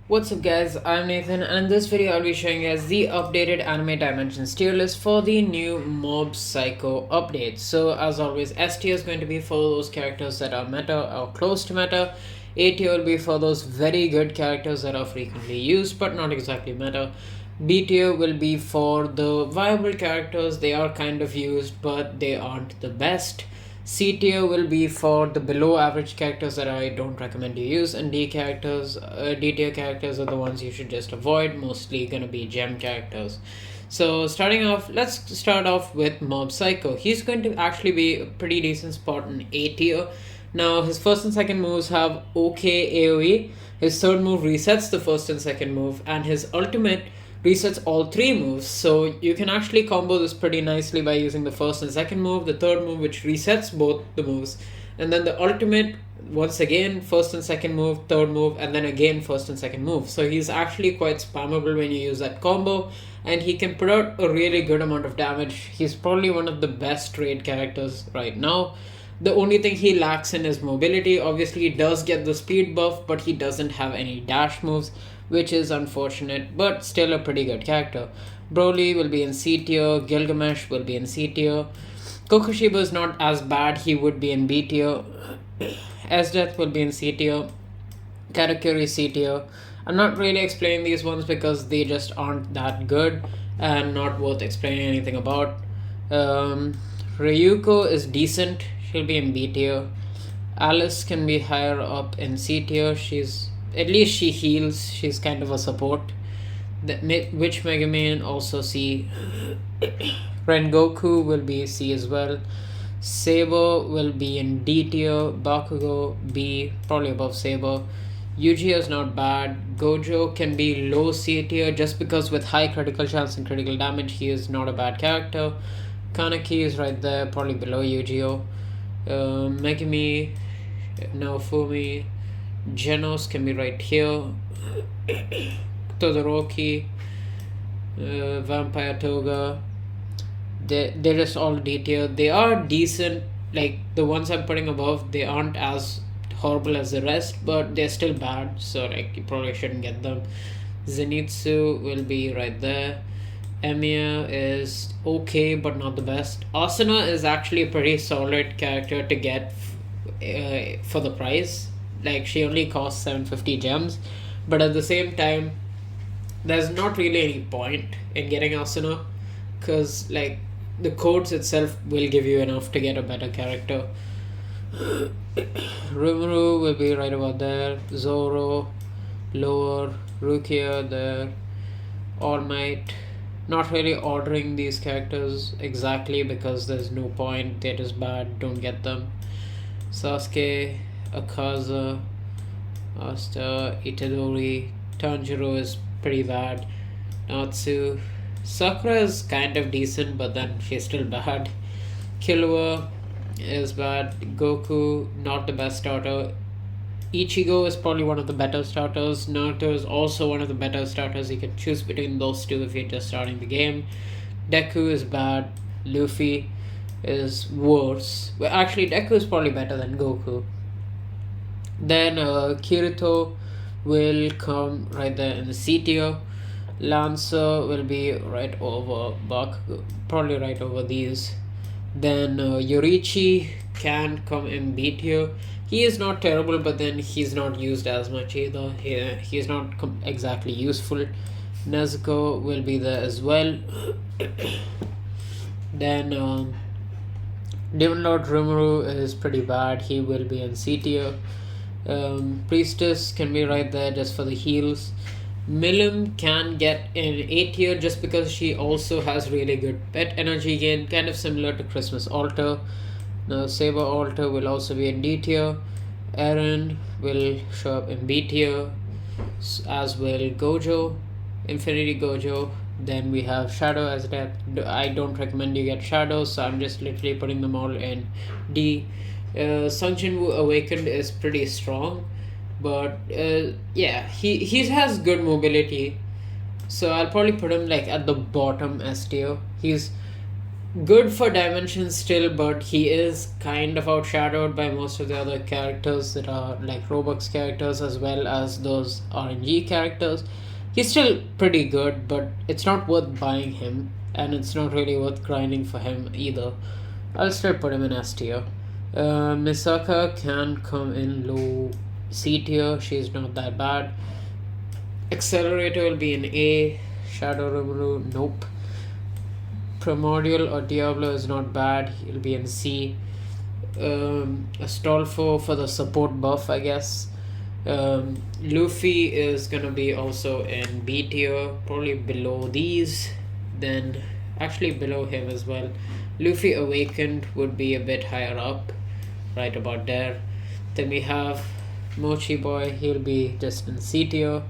What's up guys, I'm Nathan and in this video I'll be showing you guys the updated anime dimensions tier list for the new Mob Psycho update. So as always, S tier is going to be for those characters that are meta or close to meta. A tier will be for those very good characters that are frequently used but not exactly meta. B tier will be for the viable characters, they are kind of used but they aren't the best. C tier will be for the below average characters that I don't recommend you use, and D tier characters are the ones you should just avoid, mostly gonna be gem characters. So starting off, let's start off with Mob Psycho. He's going to actually be a pretty decent spot in A tier. Now his first and second moves have okay AoE, his third move resets the first and second move, and his ultimate resets all three moves. So you can actually combo this pretty nicely by using the first and second move, the third move which resets both the moves, and then the ultimate once again first and second move, third move, and then again first and second move. So he's actually quite spammable when you use that combo, and he can put out a really good amount of damage. He's probably one of the best trade characters right now. The only thing he lacks in is mobility. Obviously, he does get the speed buff, but he doesn't have any dash moves, which is unfortunate, but still a pretty good character. Broly will be in C tier, Gilgamesh will be in C tier. Kokushiba is not as bad, he would be in B tier. S-Death will be in C tier. Karakuri C tier. I'm not really explaining these ones because they just aren't that good and not worth explaining anything about. Ryuko is decent, she'll be in B tier. Alice can be higher up in C tier. She's at least she heals. She's kind of a support. Which Megaman also C. Rengoku will be C as well. Saber will be in D tier. Bakugo B, probably above Saber. Yuji is not bad. Gojo can be low C tier just because with high critical chance and critical damage he is not a bad character. Kaneki is right there, probably below Yu-Gi-Oh. Megumi, Naofumi, Genos can be right here. Todoroki, Vampire Toga. They're just all D tier. They are decent. Like the ones I'm putting above, they aren't as horrible as the rest, but they're still bad. So like you probably shouldn't get them. Zenitsu will be right there. Emiya is okay but not the best. Asuna is actually a pretty solid character to get for the price. Like she only costs 750 gems, but at the same time, there's not really any point in getting Asuna because like the codes itself will give you enough to get a better character. Rimuru will be right about there. Zoro, lower. Rukia there. All Might. Not really ordering these characters exactly because there's no point. They're just bad. Don't get them. Sasuke, Akaza, Asta, Itadori, Tanjiro is pretty bad. Natsu, Sakura is kind of decent, but then she's still bad. Killua is bad. Goku, not the best starter. Ichigo is probably one of the better starters. Naruto is also one of the better starters. You can choose between those two if you're just starting the game. Deku is bad. Luffy is worse. Well, actually, Deku is probably better than Goku. Then Kirito will come right there in the C tier. Lancer will be right over Bakugo, probably right over these. Then Yorichi can come in B tier. He is not terrible, but then he's not used as much either. He's not exactly useful. Nezuko will be there as well. Then Demon Lord Rimuru is pretty bad. He will be in C tier. Priestess can be right there just for the heals. Milim can get in A tier just because she also has really good pet energy gain, kind of similar to Christmas Altar. Now Saber Altar will also be in D tier. Eren will show up in B tier, as will Gojo, Infinity Gojo. Then we have Shadow as Death. I don't recommend you get Shadow, so I'm just literally putting them all in D. Sung Jin-woo Awakened is pretty strong, but yeah, he has good mobility, so I'll probably put him like at the bottom S tier. He's Good for Dimensions still, but he is kind of outshadowed by most of the other characters that are like Roblox characters as well as those RNG characters. He's still pretty good, but it's not worth buying him, and it's not really worth grinding for him either. I'll still put him in S tier. Misaka can come in low C tier, she's not that bad. Accelerator will be in A. Shadow Rimuru, nope. Primordial or Diablo is not bad. He'll be in C. Astolfo for the support buff, I guess. Luffy is gonna be also in B tier, probably below these. Then, actually below him as well. Luffy Awakened would be a bit higher up, right about there. Then we have Mochi Boy. He'll be just in C tier.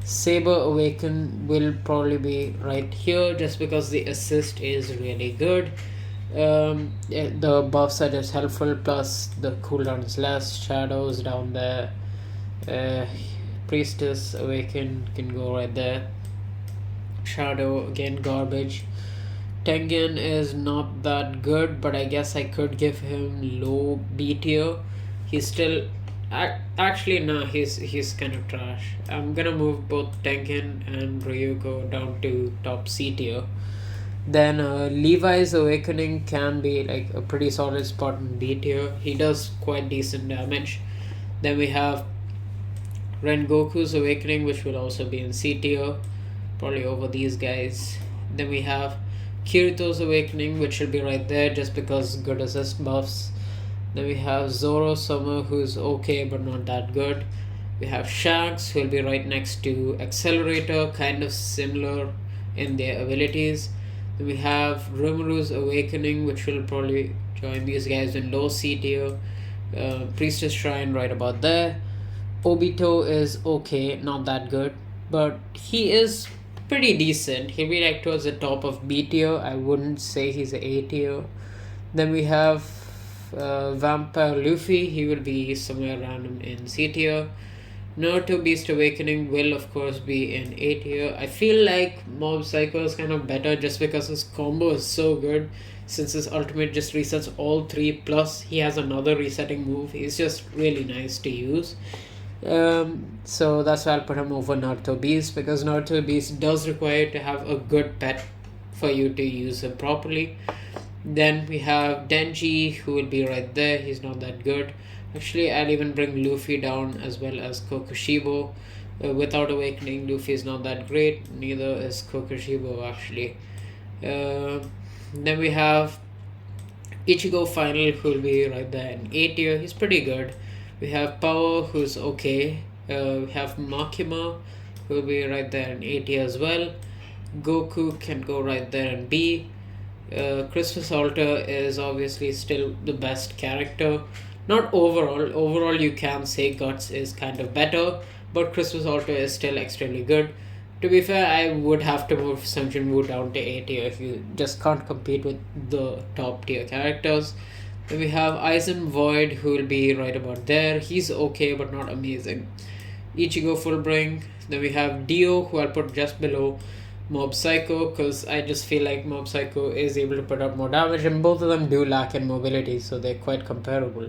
Saber Awaken will probably be right here just because the assist is really good. The buffs are just helpful, plus the cooldown is less. Shadows down there. Priestess Awaken can go right there. Shadow again garbage. Tengen is not that good, but I guess I could give him low B tier. He's still actually no, he's kind of trash. I'm gonna move both Tengen and Ryuko down to top C tier. Then Levi's Awakening can be like a pretty solid spot in B tier. He does quite decent damage. Then we have Rengoku's Awakening, which will also be in C tier, probably over these guys. Then we have Kirito's Awakening, which will be right there just because good assist buffs. Then we have Zoro Summer, who's okay but not that good. We have Shanks, who will be right next to Accelerator, kind of similar in their abilities. Then we have Rimuru's Awakening, which will probably join these guys in low C tier. Priestess Shrine right about there. Obito is okay, not that good, but he is pretty decent. He'll be like towards the top of B tier. I wouldn't say he's A tier. Then we have Vampire Luffy. He will be somewhere random in C tier. Naruto Beast Awakening will of course be in A tier. I feel like Mob Psycho is kind of better just because his combo is so good. Since his ultimate just resets all three, plus he has another resetting move. He's just really nice to use. So that's why I'll put him over Naruto Beast, because Naruto Beast does require to have a good pet for you to use him properly. Then we have Denji, who will be right there. He's not that good. Actually, I'll even bring Luffy down as well as Kokushibo. Without Awakening, Luffy is not that great. Neither is Kokushibo, actually. Then we have Ichigo Final, who will be right there in A tier. He's pretty good. We have Power, who's okay. We have Makima, who will be right there in A tier as well. Goku can go right there in B. Christmas Altar is obviously still the best character. Not overall. Overall, you can say Guts is kind of better, but Christmas Altar is still extremely good. To be fair, I would have to move Sun Jin-woo down to A tier if you just can't compete with the top tier characters. Then we have Aizen Void, who will be right about there. He's okay, but not amazing. Ichigo Fullbring. Then we have Dio, who I'll put just below Mob Psycho, because I just feel like Mob Psycho is able to put out more damage, and both of them do lack in mobility, so they're quite comparable.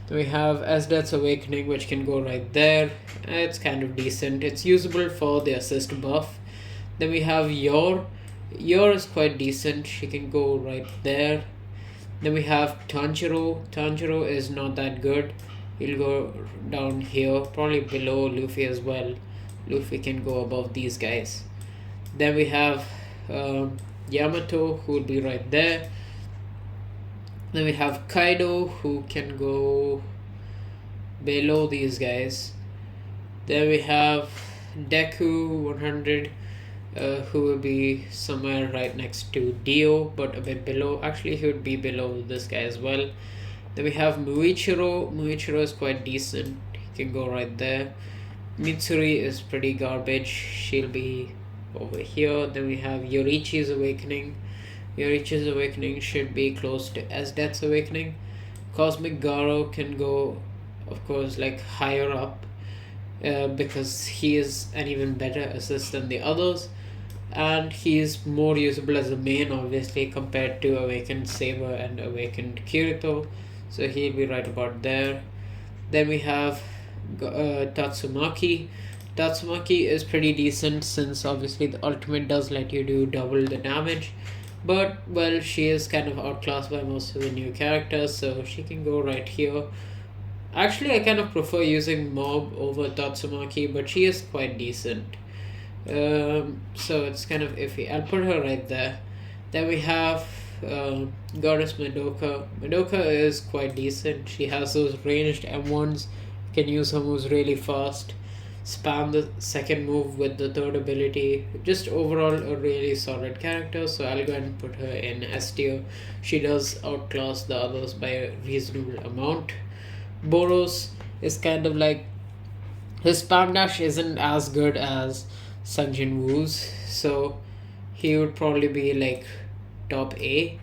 Then we have Esdeath's Awakening, which can go right there. It's kind of decent. It's usable for the assist buff. Then we have Yor. Yor is quite decent. She can go right there. Then we have Tanjiro. Tanjiro is not that good. He'll go down here, probably below Luffy as well. Luffy can go above these guys. Then we have Yamato, who will be right there. Then we have Kaido, who can go below these guys. Then we have Deku 100, who will be somewhere right next to Dio, but a bit below. Actually, he would be below this guy as well. Then we have Muichiro. Muichiro is quite decent. He can go right there. Mitsuri is pretty garbage. She'll be over here. Then we have Yorichi's Awakening. Yorichi's Awakening should be close to Esdeath's Awakening. Cosmic Garo can go, of course, like higher up, because he is an even better assist than the others. and he's more usable as a main, obviously, compared to Awakened Saber and Awakened Kirito, so he'll be right about there. Then we have Tatsumaki. Tatsumaki is pretty decent since obviously the ultimate does let you do double the damage, but well, she is kind of outclassed by most of the new characters, so she can go right here. Actually, I kind of prefer using Mob over Tatsumaki, but she is quite decent. So it's kind of iffy. I'll put her right there. Then we have Goddess Madoka. Madoka is quite decent. She has those ranged M1s, can use her moves really fast, spam the second move with the third ability. Just overall a really solid character, so I'll go ahead and put her in S tier. She does outclass the others by a reasonable amount. Boros is kind of like, his spam dash isn't as good as Sungjin Woo's, so he would probably be like top A.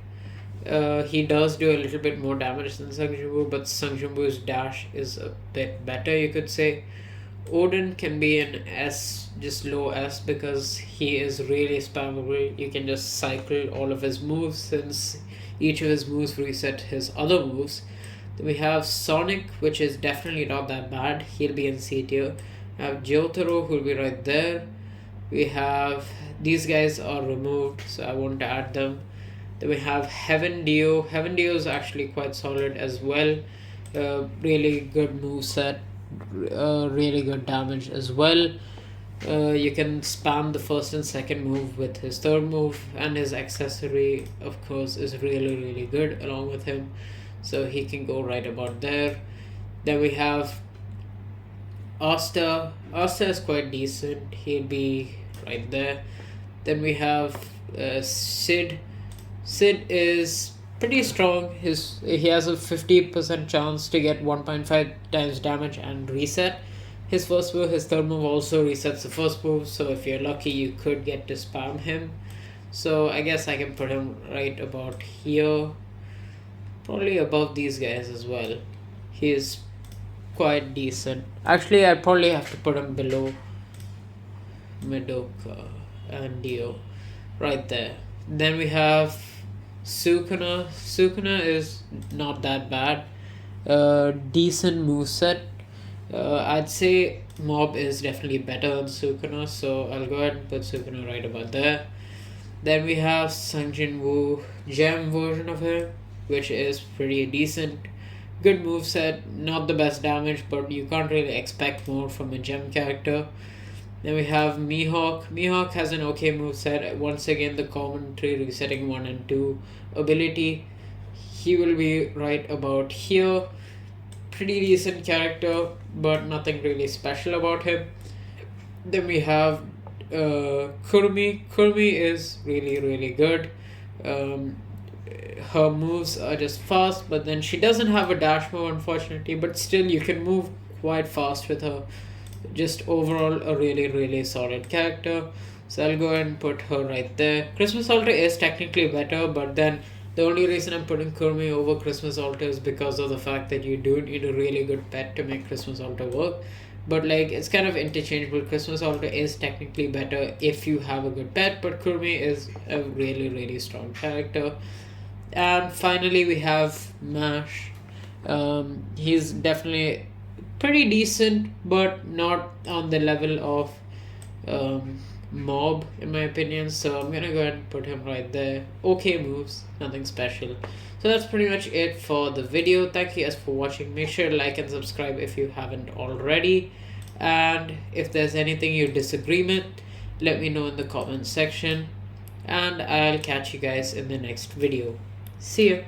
He does do a little bit more damage than Sungjin Woo, but Sungjin Woo's dash is a bit better, you could say. Odin can be an S, just low S, because he is really spammable. You can just cycle all of his moves since each of his moves reset his other moves. Then we have Sonic, which is definitely not that bad. He'll be in C tier. We have Jotaro, who'll be right there. We have, these guys are removed, so I won't add them. Then we have Heaven Dio. Heaven Dio is actually quite solid as well. Really good moveset. Really good damage as well. You can spam the first and second move with his third move, and his accessory, of course, is really good along with him, so he can go right about there. Then we have Asta. Asta is quite decent. He'll be right there. Then we have Sid. Sid is pretty strong. He has a 50% chance to get 1.5 times damage and reset his first move. His third move also resets the first move, so if you're lucky you could get to spam him. So I guess I can put him right about here, probably above these guys as well. He's quite decent. Actually, I probably have to put him below Madoka and Dio, right there. Then we have Sukuna. Sukuna is not that bad. Decent moveset. I'd say Mob is definitely better than Sukuna, so I'll go ahead and put Sukuna right about there. Then we have Sungjin Woo gem version of him, which is pretty decent. Good moveset, not the best damage, but you can't really expect more from a gem character. Then we have Mihawk. Mihawk has an okay moveset. Once again, the commentary resetting 1 and 2 ability. He will be right about here. Pretty decent character, but nothing really special about him. Then we have Kurumi. Kurumi is really good. Her moves are just fast, but then she doesn't have a dash move, unfortunately, but still you can move quite fast with her. Just overall a really solid character, so I'll go ahead and put her right there. Christmas Altar is technically better, but then the only reason I'm putting Kurumi over Christmas Altar is because of the fact that you do need a really good pet to make Christmas Altar work. But like, it's kind of interchangeable. Christmas Altar is technically better if you have a good pet, but Kurumi is a really strong character. And finally we have Mash. He's definitely pretty decent, but not on the level of Mob in my opinion, so I'm gonna go ahead and put him right there. Okay moves, nothing special. So that's pretty much it for the video. Thank you guys for watching. Make sure to like and subscribe if you haven't already, and if there's anything you disagree with, let me know in the comments section, and I'll catch you guys in the next video. See ya.